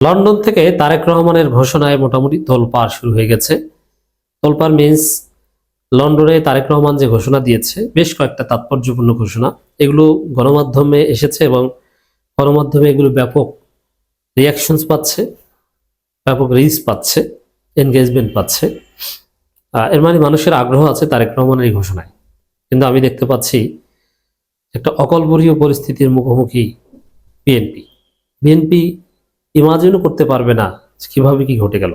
London থেকে তারেক রহমানের ঘোষণায় মোটামুটি তোলপাড় শুরু হয়ে গেছে। তোলপাড় মিন্স লন্ডনে তারেক রহমান যে ঘোষণা দিয়েছে, বেশ কয়েকটা তাৎপর্যপূর্ণ ঘোষণা, এগুলো গণমাধ্যমে এসেছে এবং গণমাধ্যমে এগুলো ব্যাপক রিয়াকশনস পাচ্ছে, ব্যাপক রিচ পাচ্ছে, এনগেজমেন্ট পাচ্ছে। এর মানে মানুষের আগ্রহ আছে তারেক রহমানের এই ঘোষণায়। কিন্তু আমি দেখতে পাচ্ছি একটা অকল্পনীয় পরিস্থিতির মুখোমুখি বিএনপি। বিএনপি ইমাজিনও করতে পারবে না কিভাবে কি ঘটে গেল।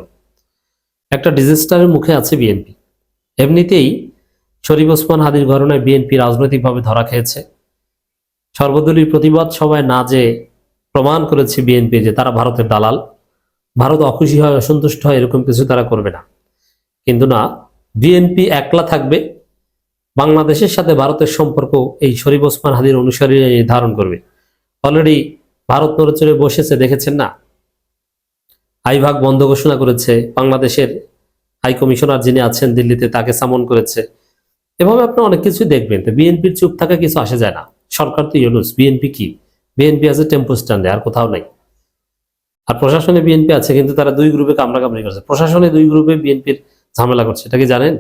একটা ডিজাস্টারের মুখে আছে বিএনপি। এমনিতেই শরীফ ওসমান হাদির ঘটনায় বিএনপি রাজনৈতিকভাবে ধরা খেয়েছে। সর্বদলীয় প্রতিবাদ সভায় না যে প্রমাণ করেছে বিএনপি যে তারা ভারতের দালাল, ভারত অখুশি হয়, অসন্তুষ্ট হয়, এরকম কিছু তারা করবে না। কিন্তু না, বিএনপি একলা থাকবে, বাংলাদেশের সাথে ভারতের সম্পর্ক এই শরীফ ওসমান হাদির অনুসারী নির্ধারণ করবে। অলরেডি ভারত নড়েচড়ে বসেছে, দেখেছেন না? আইভাগ বন্ধ ঘোষণা করেছে, বাংলাদেশের হাই কমিশনার যিনি আছেন দিল্লিতে তাকে সামন করেছে। এভাবে আপনি অনেক কিছু দেখবেন। তো বিএনপির চুপ থাকা কিছু আসে যায় না। সরকার তো ইউনুস, বিএনপি কি? বিএনপি আছে টেম্পো স্ট্যান্ডে, আর কোথাও নাই। আর প্রশাসনে বিএনপি আছে, কিন্তু তারা দুই গ্রুপে কামড়াকামড়ি করছে। প্রশাসনে দুই গ্রুপে বিএনপির ঝামেলা করছে, এটা কি জানেন?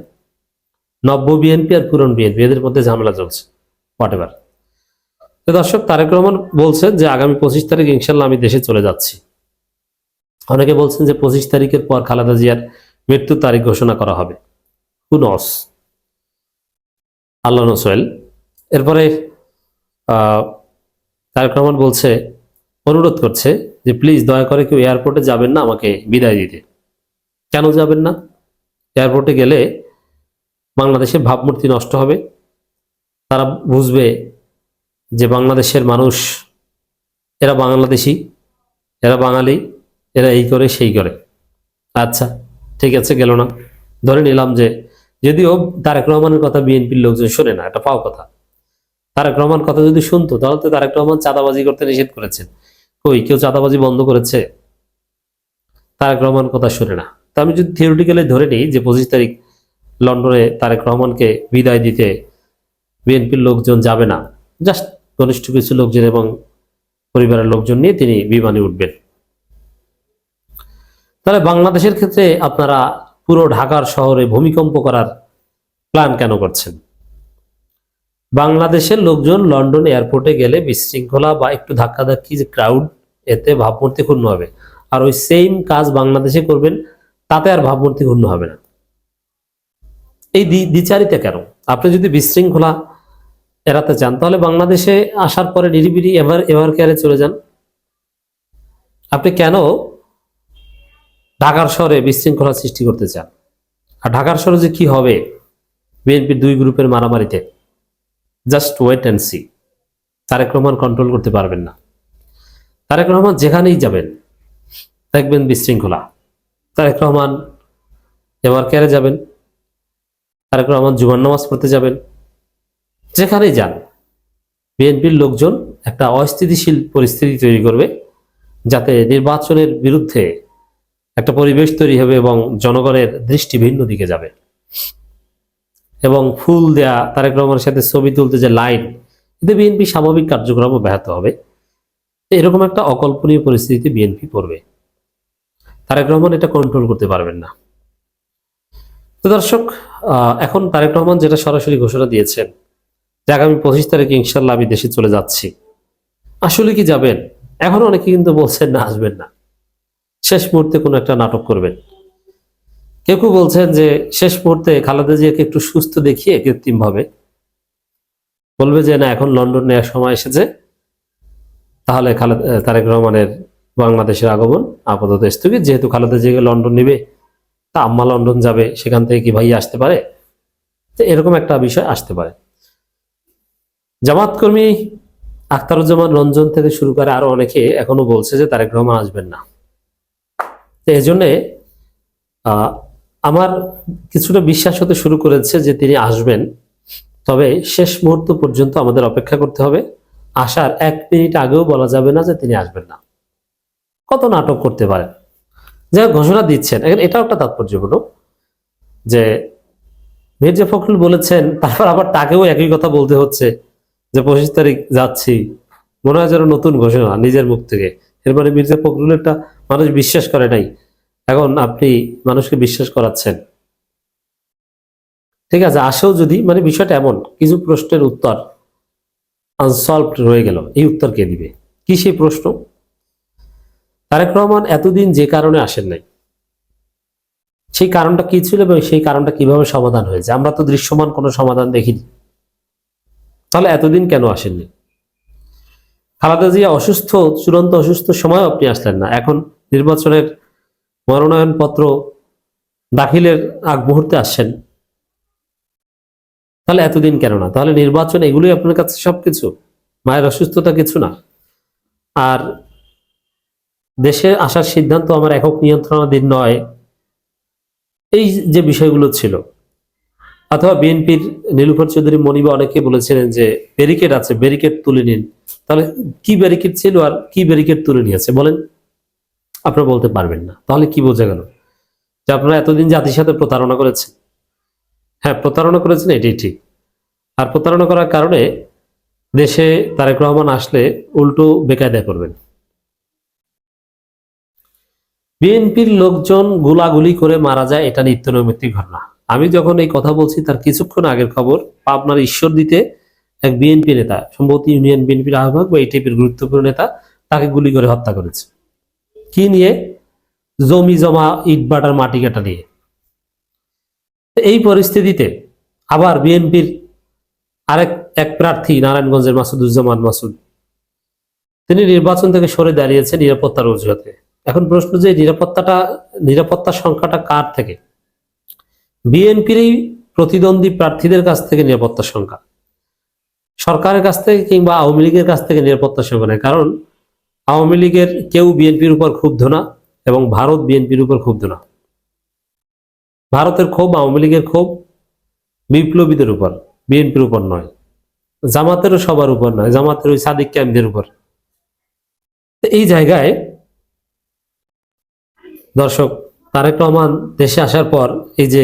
নব্য বিএনপি আর পুরন বিএনপি, এদের মধ্যে ঝামেলা চলছে। What ever. তো দর্শক, তারেক রহমান বলছেন যে আগামী 25 তারিখ ইনশাল্লাহ আমি দেশে চলে যাচ্ছি। অনেকে বলছেন যে 25 তারিখের পর খালেদা জিয়ার মৃত্যুর তারিখ ঘোষণা করা হবে। হু নস, আল্লাহ নোসওয়েল। এরপরে তারেক রহমান বলছে, অনুরোধ করছে যে প্লিজ দয়া করে কেউ এয়ারপোর্টে যাবেন না আমাকে বিদায় দিতে। কেন যাবেন না? এয়ারপোর্টে গেলে বাংলাদেশের ভাবমূর্তি নষ্ট হবে। তারা বুঝবে যে বাংলাদেশের মানুষ, এরা বাংলাদেশি, এরা বাঙালি, এরা এই করে সেই করে। আচ্ছা ঠিক আছে, গেল না। ধরে নিলাম যে, যদিও তারেক রহমানের কথা বিএনপির লোকজন শোনে না, এটা পাও কথা। তারেক রহমান কথা যদি শুনতো তাহলে তো তারেক রহমান চাঁদাবাজি করতে নিষেধ করেছেন। কই কেউ চাঁদাবাজি বন্ধ করেছে? তারেক রহমান কথা শুনে না। তা আমি যদি থিওরিটিক্যালি ধরে নিই যে 25 তারিখ লন্ডনে তারেক রহমানকে বিদায় দিতে বিএনপির লোকজন যাবে না, জাস্ট ঘনিষ্ঠ কিছু লোকজন এবং পরিবারের লোকজন নিয়ে তিনি বিমানে উঠবেন, তাহলে বাংলাদেশের ক্ষেত্রে আপনারা পুরো ঢাকার শহরে ভূমিকম্প করার প্ল্যান কেন করছেন? বাংলাদেশের লোকজন লন্ডন এয়ারপোর্টে গেলে বিশৃঙ্খলা বা একটু ধাক্কাধাক্কি, যে ক্রাউড, এতে ভাবমূর্তি ক্ষুণ্ণ হবে। আর ওই সেম কাজ বাংলাদেশে করবেন, তাতে আর ভাবমূর্তি ক্ষুণ্ণ হবে না। এই দ্বিচারিতা কেন? আপনি যদি বিশৃঙ্খলা এড়াতে চান তাহলে বাংলাদেশে আসার পরে নিরিবিলি এভার কেয়ারে চলে যান। আপনি কেন ঢাকার শহরে বিশৃঙ্খলা সৃষ্টি করতে চান? আর ঢাকার শহরে যে কি হবে বিএনপির দুই গ্রুপের মারামারিতে, just wait and see. Tarique Rahman control করতে পারবেন না। তারেক রহমান যেখানেই যাবেন দেখবেন বিশৃঙ্খলা। তারেক রহমান এভার কেয়ারে যাবেন, তারেক রহমান জুমার নামাজ পড়তে যাবেন, যেখানেই যান বিএনপির লোকজন একটা অস্থিতিশীল পরিস্থিতি তৈরি করবে, যাতে নির্বাচনের বিরুদ্ধে একটা পরিবেশ তৈরি হবে এবং জনগণের দৃষ্টি ভিন্ন দিকে যাবে। এবং ফুল দেয়া, তারেক রহমানের সাথে ছবি তুলতে যে লাইন, এতে বিএনপি স্বাভাবিক কার্যক্রমও ব্যাহত হবে। এরকম একটা অকল্পনীয় পরিস্থিতিতে বিএনপি পড়বে। তারেক রহমান এটা কন্ট্রোল করতে পারবেন না। তো দর্শক, এখন তারেক রহমান যেটা সরাসরি ঘোষণা দিয়েছেন যে আগামী 25 তারিখে ইনশাল্লাহ আমি দেশে চলে যাচ্ছি। আসলে কি যাবেন? এখন অনেকে কিন্তু বলছেন না, আসবেন না, শেষ মুহূর্তে কোনো একটা নাটক করবেন। কেউ কেউ বলছেন যে শেষ মুহূর্তে খালেদা জিয়াকে একটু সুস্থ দেখিয়ে কৃত্রিম ভাবে বলবে যে না, এখন লন্ডন নেওয়ার সময় এসেছে, তাহলে তারেক রহমানের বাংলাদেশের আগমন আপাতত স্থগিত। যেহেতু খালেদা জিয়াকে লন্ডন নেবে, তা আম্মা লন্ডন যাবে, সেখান থেকে কি ভাই আসতে পারে? তো এরকম একটা বিষয় আসতে পারে। জামাত কর্মী আখতারুজ্জামান রঞ্জন থেকে শুরু করে আরো অনেকে এখনো বলছে যে তারেক রহমান আসবেন না। তো এই জন্যে আমার কিছুটা বিশ্বাস হতে শুরু করেছে যে তিনি আসবেন। তবে শেষ মুহূর্ত পর্যন্ত আমাদের অপেক্ষা করতে হবে। আসার 1 মিনিট আগেও বলা যাবে না যে তিনি আসবেন না। কত নাটক করতে পারেন। যে ঘোষণা দিচ্ছেন, এটাও একটা তাৎপর্যপূর্ণ যে মির্জা ফখরুল বলেছেন, তারপর আবার তাকেও একই কথা বলতে হচ্ছে যে 25 তারিখ যাচ্ছি। মনে হয় যেন নতুন ঘোষণা নিজের মুখ থেকে। এরপরে মির্জা ফখরুলেরটা মানুষ বিশ্বাস করে নাই, এখন আপনি মানুষকে বিশ্বাস করাচ্ছেন। ঠিক আছে, আসেও যদি, মানে বিষয়টা এমন, কিছু প্রশ্নের উত্তর আনসলভড রয়ে গেল, এই উত্তর কে দিবে? কি সেই প্রশ্ন? তারেক রহমান এতদিন যে কারণে আসেন নাই, সেই কারণটা কি ছিল এবং সেই কারণটা কিভাবে সমাধান হয়েছে? আমরা তো দৃশ্যমান কোনো সমাধান দেখিনি। তাহলে এতদিন কেন আসেননি? খালেদা জিয়া অসুস্থ, চূড়ান্ত অসুস্থ সময় আপনি আসলেন না, এখন নির্বাচনের মনোনয়ন পত্র দাখিলের আগ মুহূর্তে আসছেন, তাহলে এতদিন কেন না? তাহলে নির্বাচন এগুলোই আপনার কাছে সবকিছু? মায়ের অসুস্থতা কিছু না? আর দেশে আসার সিদ্ধান্ত আমার একক নিয়ন্ত্রণাধীন নয়, এই যে বিষয়গুলো ছিল, অথবা বিএনপির নীলুফার চৌধুরী মনিবা অনেকে বলেছিলেন যে ব্যারিকেড আছে, ব্যারিকেড তুলে নিন। তাহলে কি ব্যারিকেড ছিল আর কি ব্যারিকেড তুলে নিয়েছে বলেন? আপনারা বলতে পারবেন না। তাহলে কি বোঝা গেল? যে আপনারা এতদিন জাতির সাথে প্রতারণা করেছেন। হ্যাঁ, প্রতারণা করেছেন, এটাই ঠিক। আর প্রতারণা করার কারণে দেশে তারেক রহমান আসলে উল্টো বেকায়দা করবেন। বিএনপির লোকজন গোলাগুলি করে মারা যায়, এটা নিত্য নৈমিত্তিক ঘটনা। আমি যখন এই কথা বলছি তার কিছুক্ষণ আগের খবর, পাবনার ঈশ্বরদীতে এক বিএনপি নেতা, সম্ভবত ইউনিয়ন বিএনপির আহ্বায়ক বা এই টাইপের গুরুত্বপূর্ণ নেতা, তাকে গুলি করে হত্যা করেছে। কি নিয়ে? জমি জমা, ইট বাটার, মাটি কাটা নিয়ে। এই পরিস্থিতিতে আবার বিএনপির এক প্রার্থী নারায়ণগঞ্জের মাসুদুজ্জামান মাসুদ, তিনি নির্বাচন থেকে সরে দাঁড়িয়েছেন নিরাপত্তার অজুহাতে। এখন প্রশ্ন যে নিরাপত্তার সংখ্যাটা কার থেকে? বিএনপির এই প্রতিদ্বন্দ্বী প্রার্থীদের কাছ থেকে নিরাপত্তার সংখ্যা, সরকারের কাছ থেকে কিংবা আওয়ামী লীগের কাছ থেকে নিরাপত্তার সংখ্যা নেই। কারণ আওয়ামী লীগের কেউ বিএনপির উপর ক্ষুব্ধ না এবং ভারত বিএনপির উপর ক্ষুব্ধ না। ভারতের ক্ষোভ, আওয়ামী লীগের ক্ষোভ বিপ্লবীদের উপর, বিএনপির উপর নয়। জামাতেরও সবার উপর নয়, জামাতের ওই সাদিক ক্যাম্পদের উপর। এই জায়গায় দর্শক, তারেক রহমান দেশে আসার পর এই যে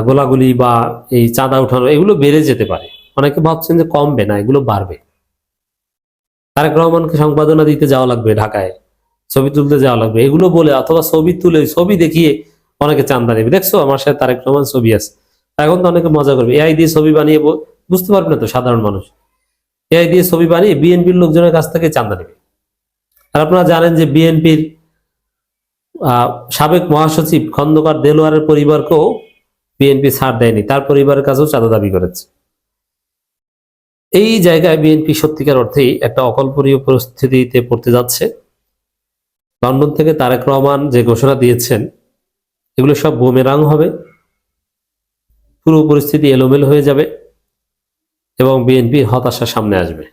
গোলাগুলি বা এই চাঁদা উঠানো, এগুলো বেড়ে যেতে পারে। অনেকে ভাবছেন যে কমবে না, এগুলো বাড়বে। তারেক রহমানকে সম্পাদনা দিতে যাওয়া লাগবে ঢাকায়, ছবি তুলতে যাওয়া লাগবে, এগুলো বলে, অথবা ছবি তুলে ছবি দেখিয়ে অনেকে চান্দা নেবে। দেখছো আমার সাথে তারেক রহমান ছবি আছে, এখন তো অনেকে মজা করবে, এআই দিয়ে ছবি বানিয়ে, বুঝতে পারবে না তো সাধারণ মানুষ, এআই দিয়ে ছবি বানিয়ে বিএনপির লোকজনের কাছ থেকে চান্দা নেবে। আর আপনারা জানেন যে বিএনপির সাবেক মহাসচিব খন্দকার দেলোয়ারের পরিবারকেও বিএনপি ছাড় দেয়নি, তার পরিবারের কাছেও চাঁদা দাবি করেছে। এই জায়গায় বিএনপি সত্যিকার অর্থেই একটা অকল্পনীয় পরিস্থিতিতে পড়তে যাচ্ছে। লন্ডন থেকে তারেক রহমান যে ঘোষণা দিয়েছেন, এগুলো সব বুমেরাং হবে, পুরো পরিস্থিতি এলোমেলো হয়ে যাবে এবং বিএনপির হতাশা সামনে আসবে।